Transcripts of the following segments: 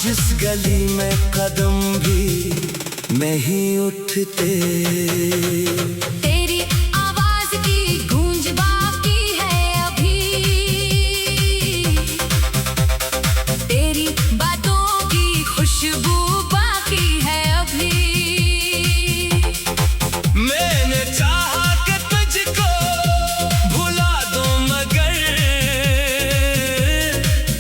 जिस गली में कदम भी नहीं उठते, तेरी आवाज की गूंज बाकी है अभी, तेरी बातों की खुशबू बाकी है अभी। मैंने चाहा कि तुझको भुला दूं मगर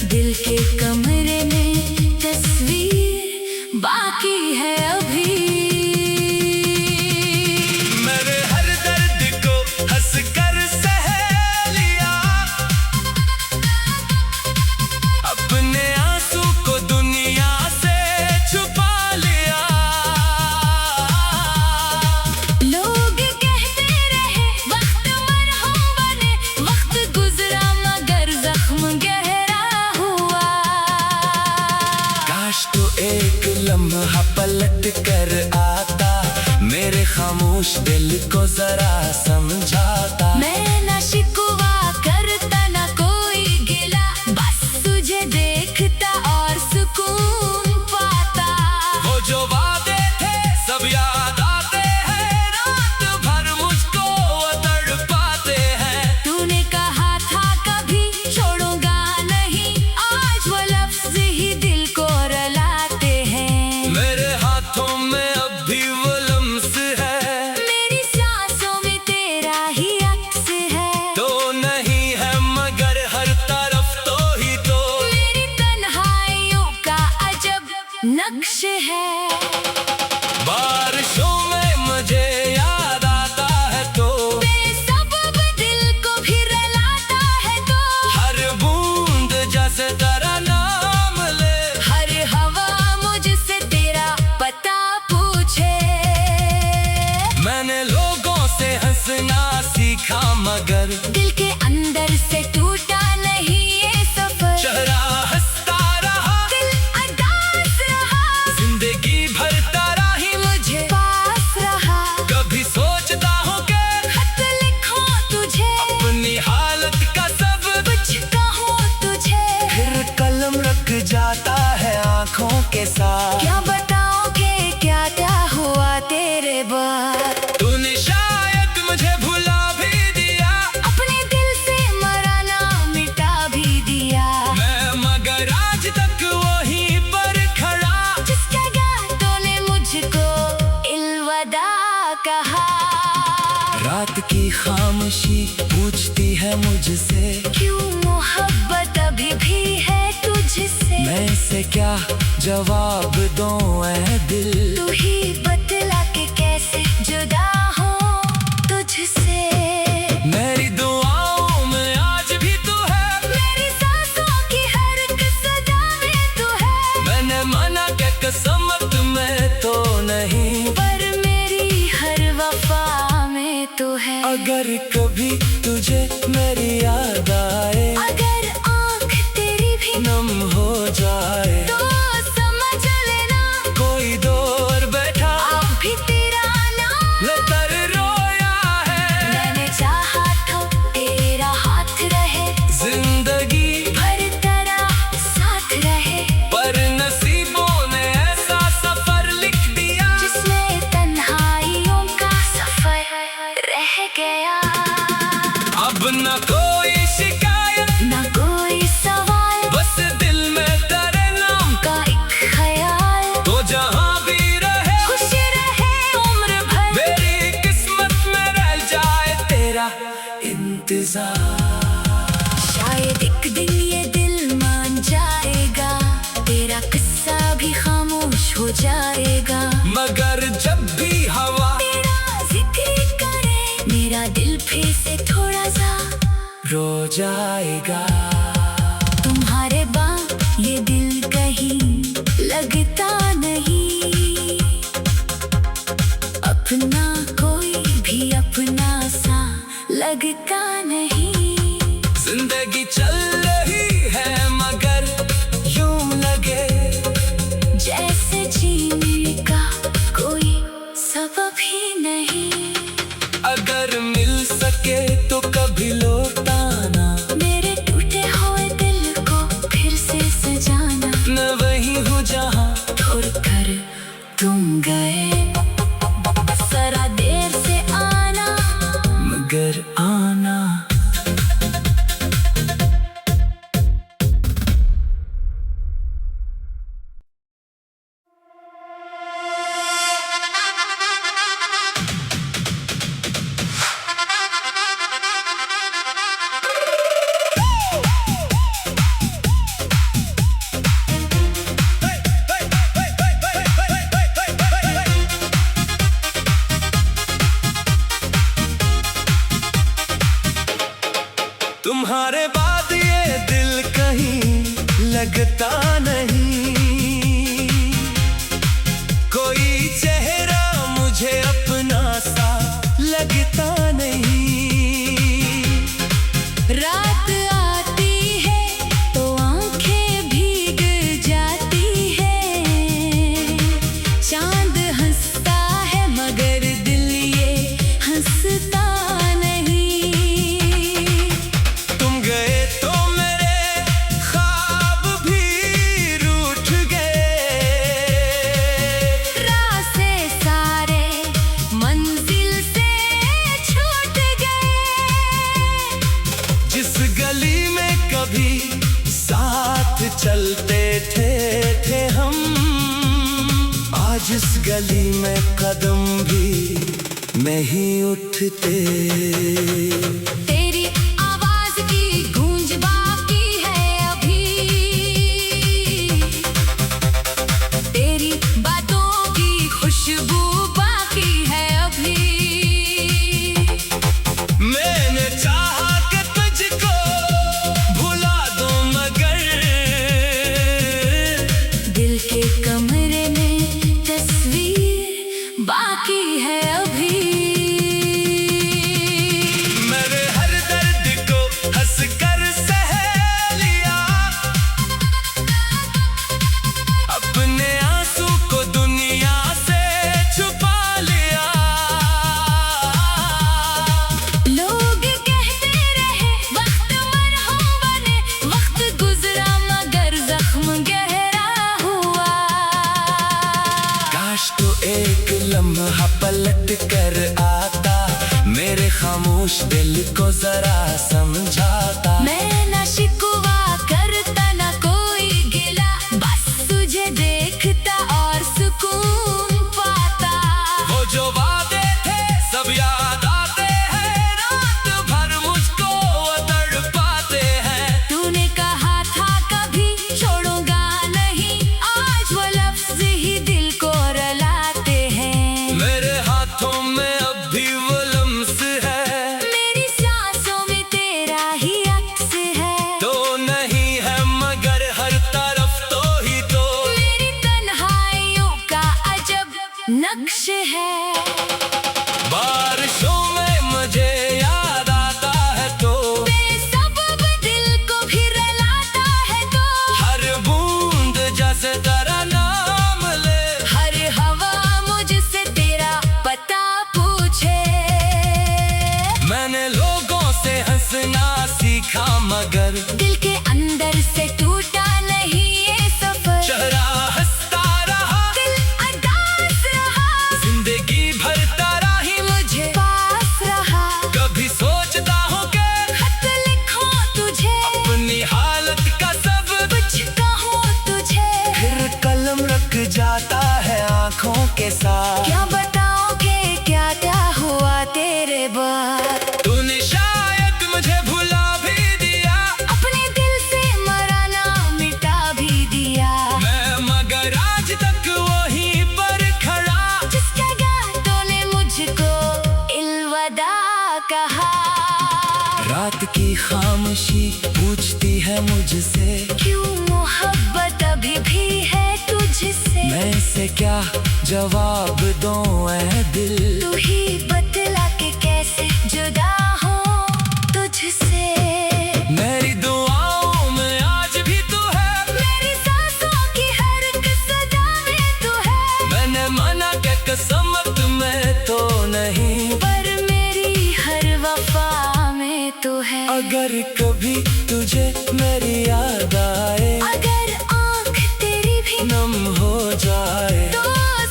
दिल के कमरे में तस्वीर बाकी है अभी। मेरे हर दर्द को हंस कर सह लिया, अपने आंसू को दुनिया से छुपा लिया। लोग कहते रहे वक्त मरहूम बने, वक्त गुजरा मगर जख्म गहरा हुआ। काश तो एक लम्हा पलट कर आता, मेरे खामोश दिल को जरा समझाता। मैं न शिकवा करता न कोई गिला, बस तुझे देखता और सुकून पाता। वो जो वादे थे सब याद आते हैं, रात भर मुझको तड़पाते हैं। तूने कहा था कभी छोड़ूंगा नहीं, आज वो लफ्ज ही दिल को रुलाते हैं। मेरे हाथों में अब भी वो लम्स है, मेरी सांसों में तेरा ही अक्स है। तो नहीं है मगर हर तरफ तो ही तो मेरी तन्हाइयों का अजब नक्श है। बारिशों में मुझे याद आता है तो, बेसबब दिल को भी रुलाता है तो, हर बूंद जैसे तेरा नाम ले। हर हवा मुझसे तेरा पता पूछे। मैंने लोगों से हंसना सीखा मगर दिल के अंदर से टूटा नहीं ये सफर। चेहरा हंसता रहा, दिल अदास रहा, जिंदगी भर तेरा ही मुझे पास रहा। कभी सोचता हूँ कि खत लिखूं तुझे, अपनी हालत का सब, कुछ कहूं तुझे। फिर कलम रख जाता है आंखों के साथ। क्या बताऊं कि क्या क्या हुआ तेरे बाद। तूने शायद मुझे भुला भी दिया, अपने दिल से मराना मिटा भी दिया। मैं मगर आज तक वहीं पर खड़ा। जिस जगह तूने मुझको इल्वदा कहा। रात की खामोशी पूछती है मुझसे, क्यों मोहब्बत अभी भी है तुझसे। मैं इसे क्या जवाब दूं ऐ दिल। तू ही बतला के कैसे जुदा हूँ तुझसे। मेरी दुआओं में आज भी तू है, मेरी सांसों की हर एक सदा में तू है। मैंने माना कि किस्मत में तो नहीं, पर मेरी हर वफा में तू है। अगर कभी तुझे मेरी याद आए, अगर आँख तेरी भी नम हो जाए, तो समझ लेना कोई दूर बैठा अब भी तेरा नाम लतर रोया है। मैंने चाहा था तेरा हाथ रहे, जिंदगी भर तेरा साथ रहे। पर नसीबों ने ऐसा सफर लिख दिया, जिसमें तन्हाइयों का सफर रह गया। अब न कोई शिकायत न कोई सवाल, बस दिल में तेरे नाम का एक ख्याल। तो जहां भी रहे खुश रहे उम्र भर, मेरी किस्मत में रह जाए तेरा इंतजार। शायद एक दिन ये दिल मान जाएगा, तेरा किस्सा भी खामोश हो जाएगा। मगर जब भी हवा तेरा जिक्र करे, मेरा दिल फिर से थोड़ा सा रो जाएगा। तुम्हारे बाद ये दिल कहीं लगता नहीं, अपना कोई भी अपना सा लगता नहीं। जिंदगी चल रही है मगर यूं लगे जैसे जीने का कोई सबब ही नहीं। अगर मिल सके तो कभी लौटाना, मेरे टूटे लगता नहीं, कोई चेहरा मुझे अपना सा लगता नहीं। रात आती है तो आंखें भीग जाती है, चांद हंसता है मगर दिल ये हंसता नहीं। तुम गए तो मेरे ख्वाब भी रूठ गए, रास्ते सारे मंजिल से छूट गए। जिस गली में कभी साथ चलते थे हम, आज इस गली में कदम भी नहीं उठते। तेरी आवाज की गूंज बाकी है अभी, तेरी बातों की खुशबू बाकी है अभी। मैंने चाहा कि तुझको भुला दूं मगर दिल के कमरे में तस्वीर बाकी है अभी। मेरे हर दर्द को हंसकर सह लिया, अपने आंसू को दुनिया से छुपा लिया। लोग कहते रहे वक्त मरहम बने, वक्त गुजरा मगर जख्म गहरा हुआ। काश तो एक लम्हा पलट कर आता, मेरे खामोश दिल को जरा समझाता। मैं ना शिकवा करता ना कोई गिला, बस तुझे देखता और सुकून पाता। वो जो वादे थे सब याद आते हैं, रात भर मुझको वो तड़पाते हैं। तूने कहा था कभी छोड़ूंगा नहीं, आज वो लफ्ज ही दिल को रुलाते हैं। मेरे हाथों में अब भी वो लम्स है, मेरी सांसों में तेरा ही अक्स है। तो नहीं है मगर हर तरफ तो ही तो मेरी तन्हाइयों का अजब नक्श है। बारिशों में मुझे याद आता है तो, बेसबब दिल को भी रुलाता है तो, हर बूंद जैसे तेरा नाम ले। हर हवा मुझसे तेरा पता पूछे। मैंने लोगों से हंसना सीखा मगर दिल के अंदर से टूटा नहीं ये सफर। चेहरा हंसता रहा, दिल अदास रहा, जिंदगी भर तेरा ही मुझे पास रहा। कभी सोचता हूँ कि खत लिखूं तुझे, अपनी हालत का सब कुछ कहूं तुझे। फिर कलम रख जाता है आंखों के साथ। क्या बताऊं कि क्या क्या हुआ तेरे बाद। तूने शायद मुझे भुला भी दिया, अपने दिल से मराना मिटा भी दिया। मैं मगर आज तक वहीं पर खड़ा। जिस जगह तूने मुझको इल्वदा कहा। रात की खामोशी पूछती है मुझसे, क्यों मोहब्बत अभी भी है तुझसे। मैं इसे क्या जवाब दूं ऐ दिल। तू ही बतला के कैसे जुदा हो तुझसे। मेरी दुआओं में आज भी तू है, मेरी सांसों की हर एक सदा में तू है। मैंने माना कि किस्मत में तो नहीं, पर मेरी हर वफा में तू है। अगर कभी तुझे मेरी याद आए, अगर आँख तेरी भी नम हो जाए, तो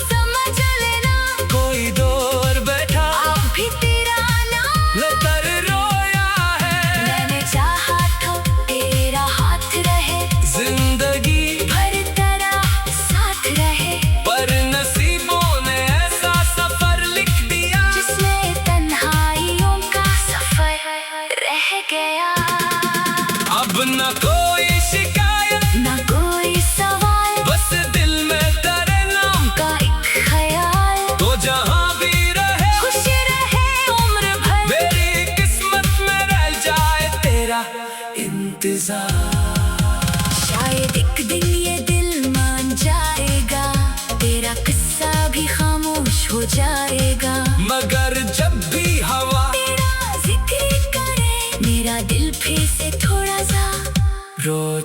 समझ लेना कोई दूर बैठा अब भी तेरा नाम लतर रोया है। मैंने चाहा था तेरा हाथ रहे, जिंदगी भर तेरा साथ रहे। पर नसीबों ने ऐसा सफर लिख दिया, जिसमें तन्हाइयों का सफर रह गया।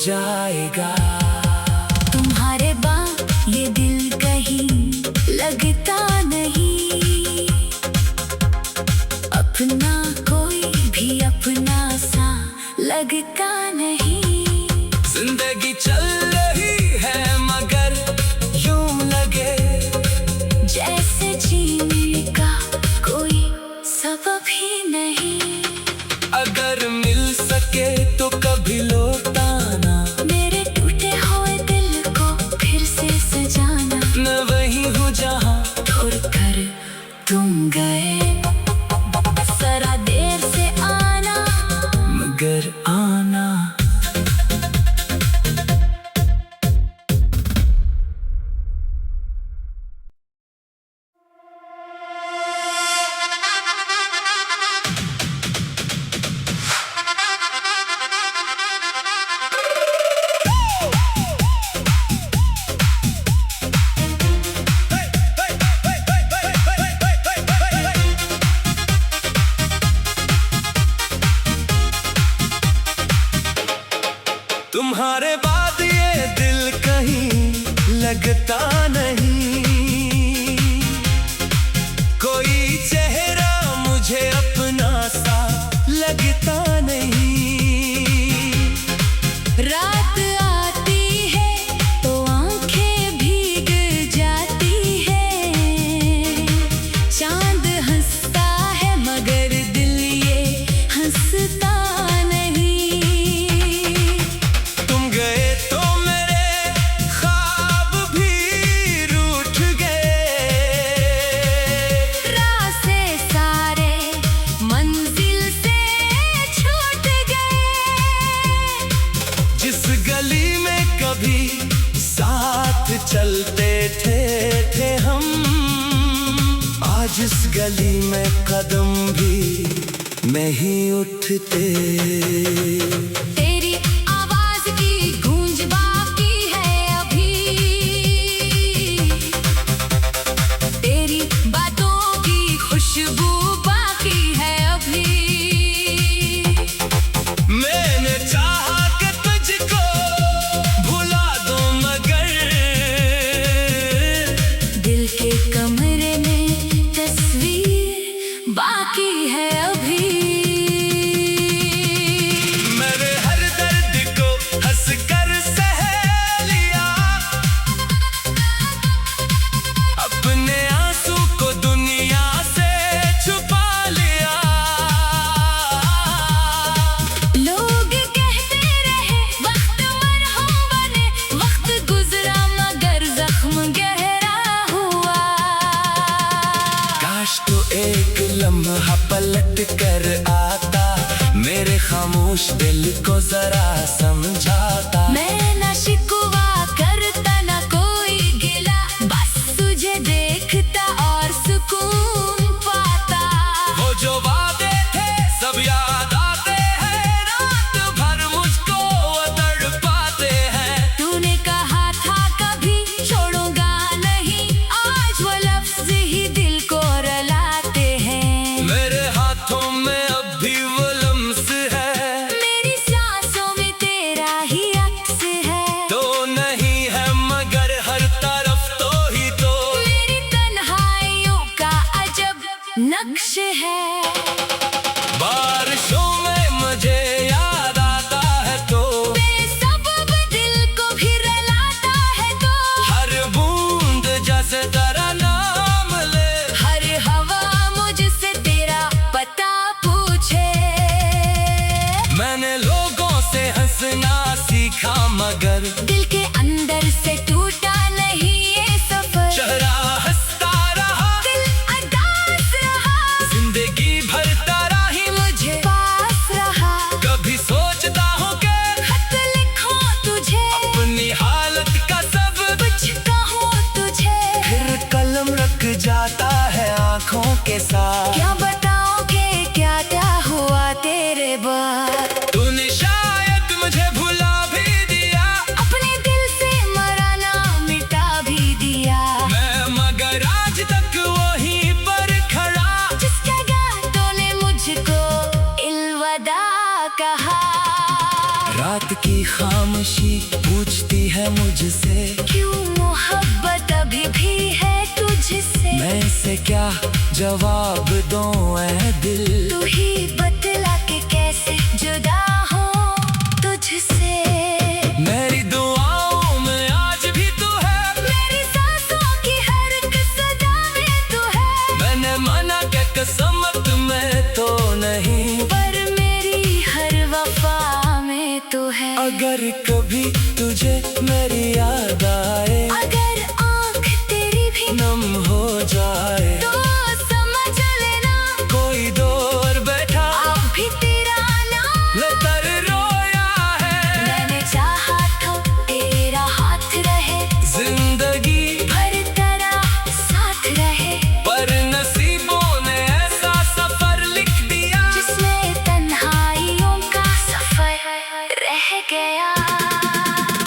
जाएगा। तुम्हारे बाद ये दिल कहीं लगता नहीं, अपना कोई भी अपना सा लगता नहीं। जिंदगी चल रही है मगर यूं लगे जैसे जीने का कोई सबब ही नहीं। अगर मिल सके तो कभी लौटाना, मेरे टूटे हुए दिल को फिर से सजाना। मैं वही हूँ जहाँ छोड़ कर तुम गए, जरा देर से आना मगर आना। तुम्हारे बाद ये दिल कहीं लगता नहीं, कोई चेहरा मुझे अपना सा लगता नहीं। रात आती है तो आंखें भीग जाती है, चांद हंसता है मगर दिल ये हंसता नहीं। तुम गए तो मेरे ख्वाब भी रूठ गए, रास्ते सारे मंजिल से छूट गए। जिस गली में कभी साथ चलते थे हम, आज इस गली में कदम भी नहीं उठते। तेरी आवाज की गूंज बाकी है अभी, तेरी बातों की खुशबू बाकी है अभी। मैंने चाहा कि तुझको भुला दूं मगर दिल के कमरे में तस्वीर बाकी है अभी। मेरे हर दर्द को हंस कर सह लिया, अपने आंसू को दुनिया से छुपा लिया। लोग कहते रहे वक्त मरहम बने, वक्त गुजरा मगर जख्म गहरा हुआ। काश तो एक लम्हा पलट कर आता, मेरे खामोश दिल को जरा समझाता। मैं ना शिकवा करता ना कोई गिला, बस तुझे देखता और सुकून पाता। वो जो वादे थे सब याद आते हैं, रात भर मुझको तड़पाते हैं। तूने कहा था कभी छोड़ूंगा नहीं, आज वो लफ्ज ही दिल को रुलाते हैं। मेरे हाथों में अब भी वो लम्स है, मेरी सांसों में तेरा ही अक्स है। तो नहीं है मगर हर तरफ तो ही तो मेरी तन्हाइयों का अजब नक्श है। बारिशों में मुझे याद आता है तो, बेसबब दिल को भी रुलाता है तो, हर बूंद जैसे तेरा नाम ले। हर हवा मुझसे तेरा पता पूछे। मैंने लोगों से हंसना सीखा मगर दिल के अंदर से टूटा नहीं ये सफर। चेहरा हंसता रहा, दिल अदास रहा, जिंदगी भर तेरा ही मुझे पास रहा। कभी सोचता हूँ कि खत लिखूं तुझे, अपनी हालत का सब कुछ कहूँ तुझे। फिर कलम रख जाता है आंखों के साथ। क्या बताऊं कि क्या क्या हुआ तेरे बाद। तूने शायद मुझे भुला भी दिया, अपने पूछती है मुझसे, क्यों मोहब्बत अभी भी है तुझसे। मैं इसे क्या जवाब दूं ऐ दिल, तू ही बतला के कैसे जुदा हो तुझसे। मेरी दुआओं में आज भी तू है, मेरी सांसों की हर एक सदा में तू है। मैंने माना के किस्मत में तो नहीं, पर मेरी हर वफा में तू है। अगर कभी तुझे मेरी याद आए, अगर आँख तेरी भी नम हो जाए, तो समझ लेना कोई दूर बैठा अब भी तेरा नाम लेकर रोया है। मैंने चाहा तो तेरा हाथ रहे, जिंदगी भर तेरा साथ रहे। पर नसीबों ने ऐसा सफर लिख दिया, जिसमें तन्हाइयों का सफर रह गया।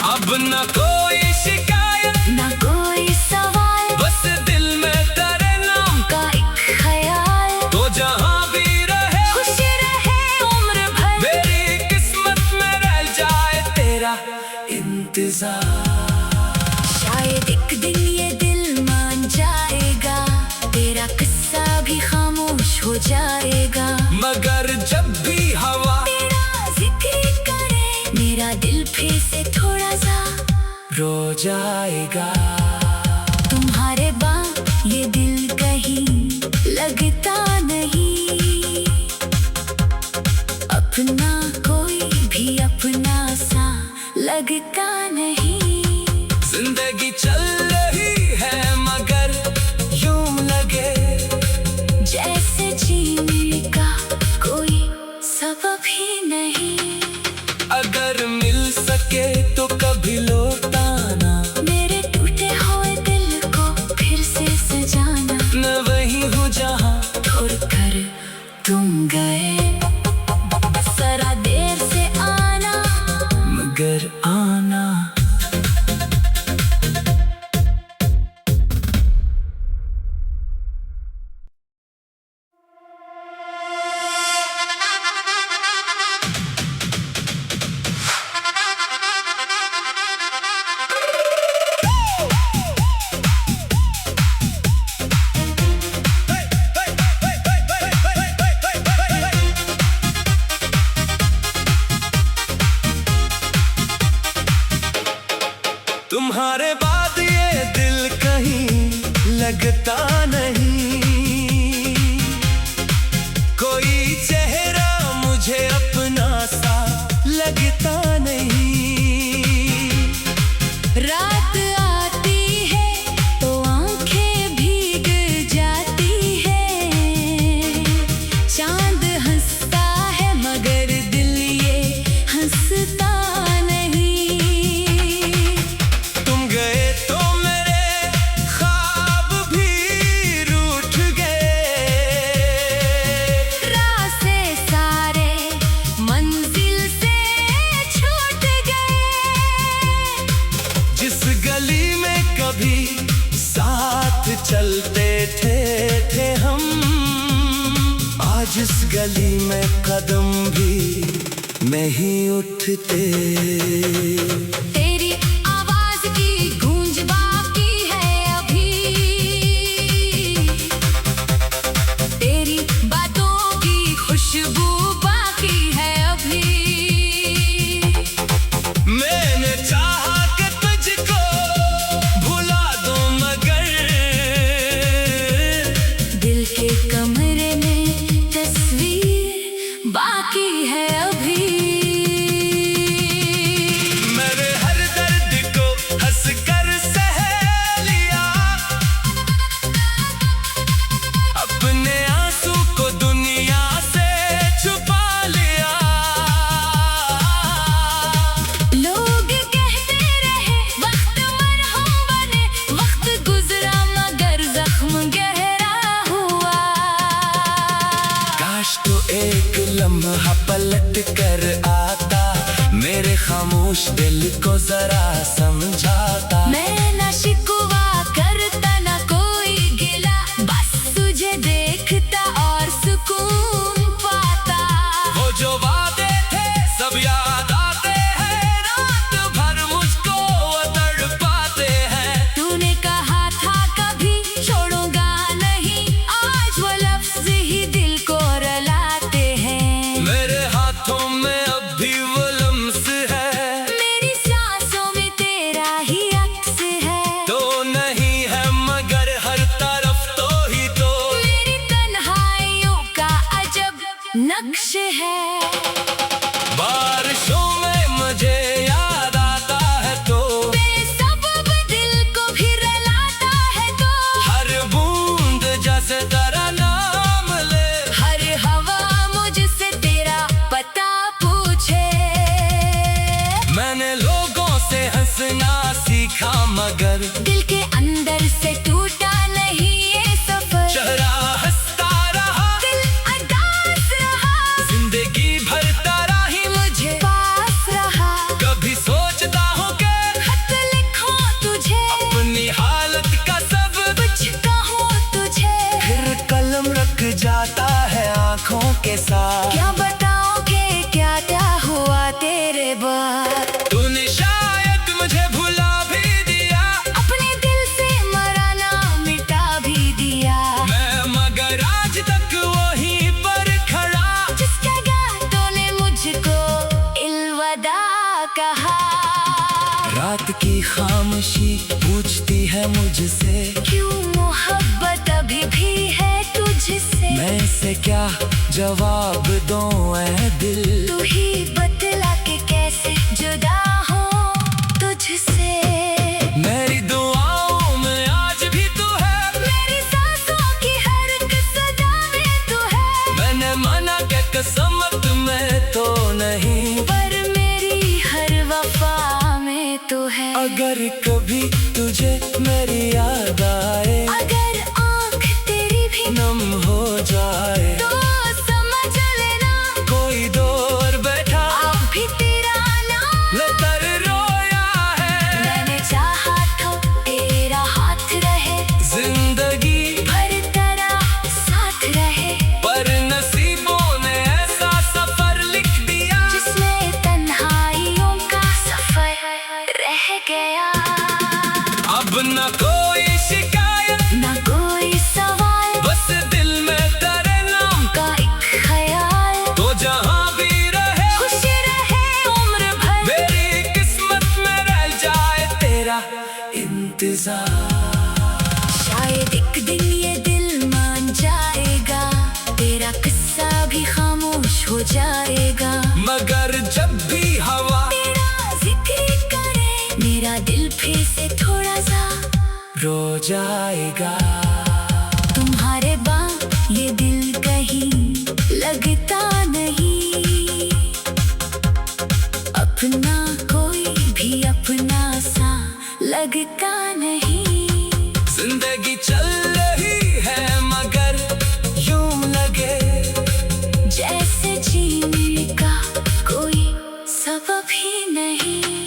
अब न कोई शिकायत न कोई सवाल, बस दिल में तेरे नाम का एक ख्याल। तो जहाँ भी रहे खुश रहे उम्र भर, मेरी किस्मत में रह जाए तेरा इंतजार। शायद एक दिन ये दिल मान जाएगा, तेरा किस्सा भी खामोश हो जाएगा। मगर जब भी हवा तेरा जिक्र करे, मेरा दिल फिर से थोड़ा सा रो जाएगा। तुम्हारे बाद ये दिल कहीं लगता नहीं, अपना कोई भी अपना सा लगता नहीं। जिंदगी चल रही है मगर यूं लगे जैसे जीने का कोई सबब ही नहीं। अगर मिल सके तो कभी लौटाना, मेरे टूटे हुए दिल को फिर से सजाना। मैं वही हूँ जहाँ छोड़ कर तुम गए, जरा देर से आना मगर आना। तुम्हारे बाद ये दिल कहीं लगता नहीं, कोई चेहरा मुझे अपना सा लगता नहीं। रात आती है तो आंखें भीग जाती है, चांद हंसता है मगर दिल ये हंसता नहीं। तुम गए तो मेरे ख्वाब भी रूठ गए, रास्ते सारे मंजिल से छूट गए। जिस गली में कभी साथ चलते थे हम, आज इस गली में कदम भी नहीं उठते। तेरी आवाज की गूंज बाकी है अभी, तेरी बातों की खुशबू बाकी है अभी। मैंने चाहा कि तुझको भुला दूं मगर दिल के कमरे में तस्वीर बाकी है अभी। मेरे हर दर्द को हंस कर सह लिया, अपने आंसू को दुनिया से छुपा लिया। लोग कहते रहे वक्त मरहम बने, वक्त गुजरा मगर जख्म गहरा हुआ। काश तो एक लम्हा पलट कर आता, मेरे खामोश दिल को जरा समझाता। मैं न शिकवा करता न कोई गिला, बस तुझे देखता और सुकून पाता। वो जो वादे थे सब याद आते हैं, रात भर मुझको तेरा ही अक्स है। तो नहीं है मगर हर तरफ तो ही तो मेरी तन्हाइयों का अजब नक्श है। बारिशों में मुझे याद आता है तो बेसबब दिल को भी रुलाता है तो हर बूंद जैसे तेरा नाम ले, हर हवा मुझसे तेरा पता पूछे। मैंने लोगों से हंसना सीखा मगर दिल के अंदर से टूटा नहीं ये सफर। चेहरा हंसता रहा, दिल अदास रहा, जिंदगी भर तेरा ही मुझे पास रहा। कभी सोचता हूँ कि खत लिखूं तुझे, अपनी हालत का सब कुछ कहूँ तुझे। फिर कलम रख जाता है आँखों के साथ। क्या बताऊं कि क्या क्या हुआ तेरे बाद। तूने शायद मुझे भुला भी दिया, अपने दिल से मराना मिटा भी दिया। मैं मगर आज तक वहीं पर खड़ा। जिस जगह तूने मुझको इल्वदा कहा। रात की खामोशी पूछती है मुझसे, क्यों मोहब्बत अभी भी है तुझसे। मैं इसे क्या जवाब दूं ऐ दिल। तू ही बतला के कैसे जुदा हो तुझसे। मेरी दुआओं में आज भी तू है, मेरी सांसों की हर एक सदा में तू है। मैंने माना कि किस्मत में तो नहीं, पर मेरी हर वफा में तू है। अगर कभी तुझे मेरी याद आए, अगर आँख तेरी भी नम हो जाए, तो समझ लेना कोई दूर बैठा अब भी तेरा नाम लतर रोया है। मैंने चाहा तो तेरा हाथ रहे, जिंदगी भर तेरा साथ रहे। पर नसीबों ने ऐसा सफर लिख दिया, जिसमें तन्हाइयों का सफर रह गया। अब न कोई शिकायत, ना कोई सवाल, बस दिल में तेरे नाम का एक ख्याल। तो जहाँ भी रहे खुश रहे उम्र भर, मेरी किस्मत में रह जाए तेरा इंतजार। शायद एक दिन ये दिल मान जाएगा, तेरा किस्सा भी खामोश हो जाएगा। मगर जब भी हवा तेरा जिक्र करे, मेरा दिल फिर से थोड़ा सा रो जाएगा। तुम्हारे बाद ये दिल कहीं लगता नहीं। अपना कोई भी अपना सा लगता नहीं। जिंदगी चल रही है मगर यूं लगे जैसे जीने का कोई सबब ही नहीं।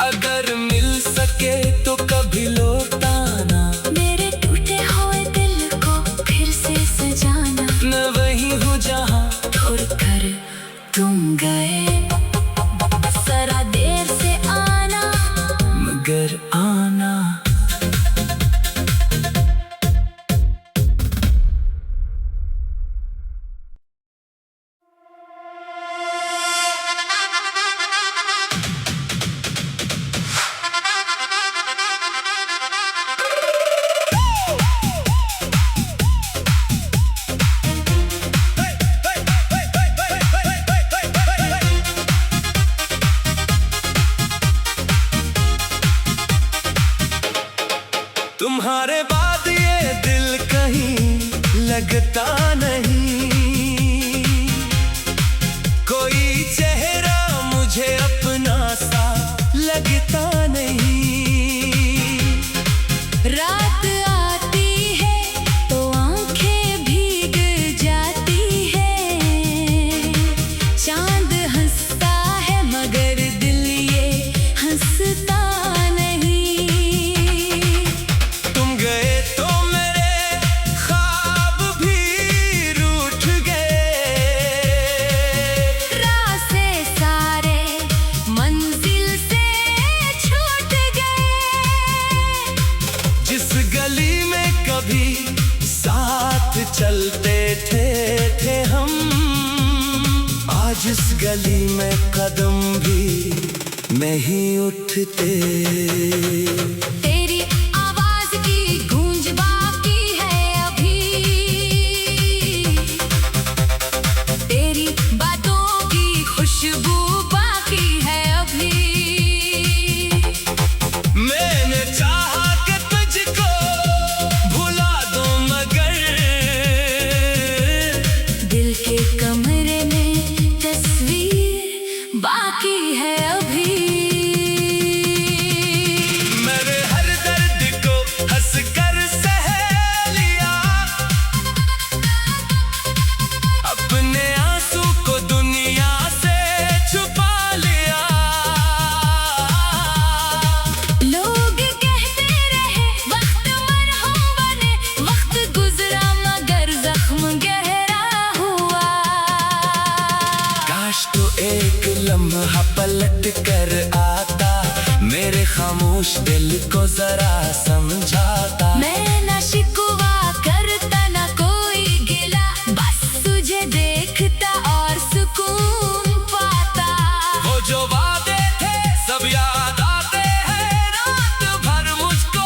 अगर मिल सके तो कभी लौटाना, मेरे टूटे हुए दिल को फिर से सजाना। मैं वहीं हूँ जहाँ छोड़ कर तुम गए, जरा देर से आना मगर आना। तुम्हारे बाद ये दिल कहीं लगता नहीं। कोई चेहरा मुझे अपना सा लगता नहीं। रात आती है तो आंखें भीग जाती है। चांद हंसता है मगर दिल ये हंसता नहीं। तुम गए तो मेरे ख्वाब भी रूठ गए। रास्ते सारे मंजिल से छूट गए। जिस गली में कभी साथ चलते थे हम, आज इस गली में कदम भी में ही उठते। तेरी आवाज की गूंज बाकी है अभी, तेरी बातों की खुशबू बाकी है अभी। मैंने चाहा कि तुझको भुला दूं मगर दिल के कमरे में तस्वीर बाकी है अभी। मेरे हर दर्द को हंस कर सह लिया, अपने आंसू को दुनिया से छुपा लिया। लोग कहते रहे वक्त मरहम बने, वक्त गुजरा मगर जख्म गहरा हुआ। काश तो एक लम्हा पलट कर आता, मेरे खामोश दिल को जरा समझाता। मैं ना शिकवा करता ना कोई गिला, बस तुझे देखता और सुकून पाता। वो जो वादे थे सब याद आते हैं, रात भर मुझको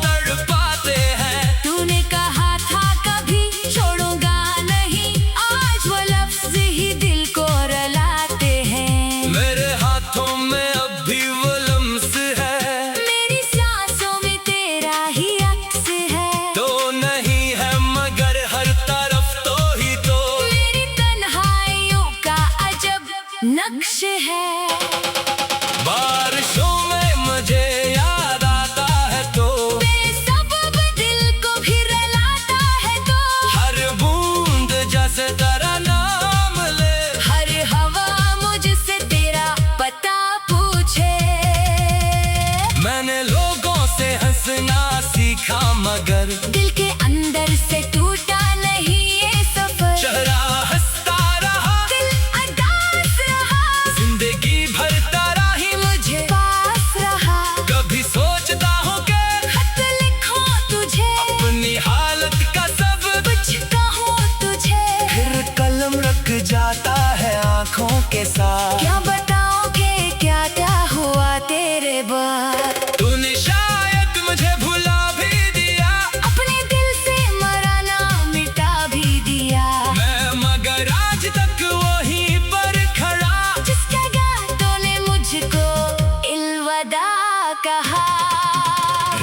तड़पाते हैं। तूने कहा था कभी छोड़ूंगा नहीं, आज वो लफ्ज ही दिल को रुलाते हैं। मेरे हाथों में अब भी वो लम्स है, मेरी सांसों में तेरा ही अक्स है। तो नहीं है मगर हर तरफ तो ही तो। मेरी तन्हाइयों का अजब नक्श है। बारिशों में मुझे याद आता है तो, बेसबब दिल को भी रुलाता है तो, हर बूंद जैसे तेरा नाम ले। हर हवा मुझसे तेरा पता पूछे। मैंने लोगों से हंसना सीखा मगर दिल के अंदर से टूटा नहीं ये सफर। चेहरा हंसता रहा, दिल अदास रहा, जिंदगी भर तेरा ही मुझे पास रहा। कभी सोचता हूँ कि खत लिखूं तुझे, अपनी हालत का सब कुछ कहूँ तुझे। फिर कलम रख जाता है आंखों के साथ। क्या बताऊं कि क्या क्या हुआ तेरे बाद। तूने शायद मुझे भुला भी दिया, अपने दिल से मराना मिटा भी दिया। मैं मगर आज तक वहीं पर खड़ा। जिस जगह तूने मुझको इल्वदा कहा।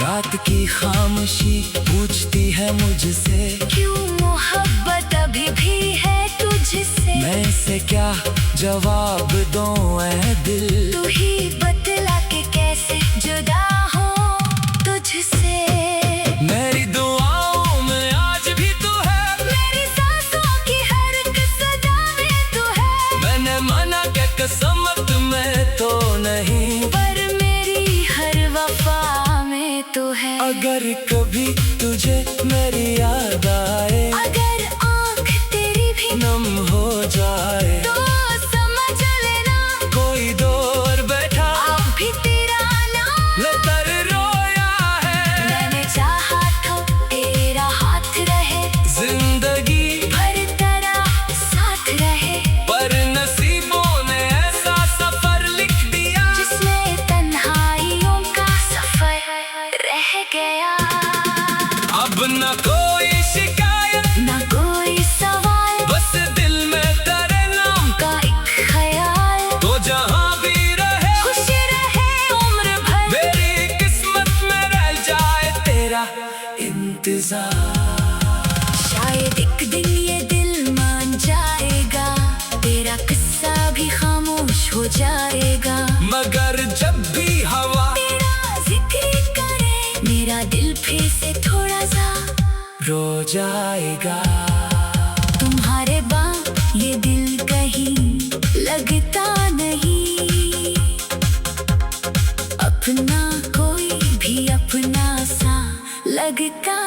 रात की खामोशी पूछती है मुझसे, क्यों मोहब्बत अभी भी है तुझसे। मैं इसे क्या जवाब दूं ऐ दिल। तू ही बतला के कैसे जुदा हूँ तुझसे। मेरी दुआओं में आज भी तू है, मेरी सांसों की हर एक सदा में तू है। मैंने माना कि किस्मत में तो नहीं, पर मेरी हर वफा में तू है। अगर कभी तुझे मेरी याद आए, अगर आँख तेरी भी नम हो जाए, तो समझ लेना कोई दूर बैठा अब भी तेरा नाम लतर रोया है। मैंने चाहा था तेरा हाथ रहे, जिंदगी भर तेरा साथ रहे। पर नसीबों ने ऐसा सफर लिख दिया, जिसमें तन्हाइयों का सफर रह गया। अब न कोई शिकायत ना कोई सवाल, बस दिल में तेरे नाम का एक ख्याल। तो जहाँ भी रहे खुश रहे उम्र भर, मेरी किस्मत में रह जाए तेरा इंतजार। शायद एक दिन ये दिल मान जाएगा, तेरा किस्सा भी खामोश हो जाएगा। मगर जब भी हवा तेरा जिक्र करे, मेरा दिल फिर से थोड़ा सा रो जाएगा। तुम्हारे बाद ये दिल कहीं लगता नहीं, अपना कोई भी अपना सा लगता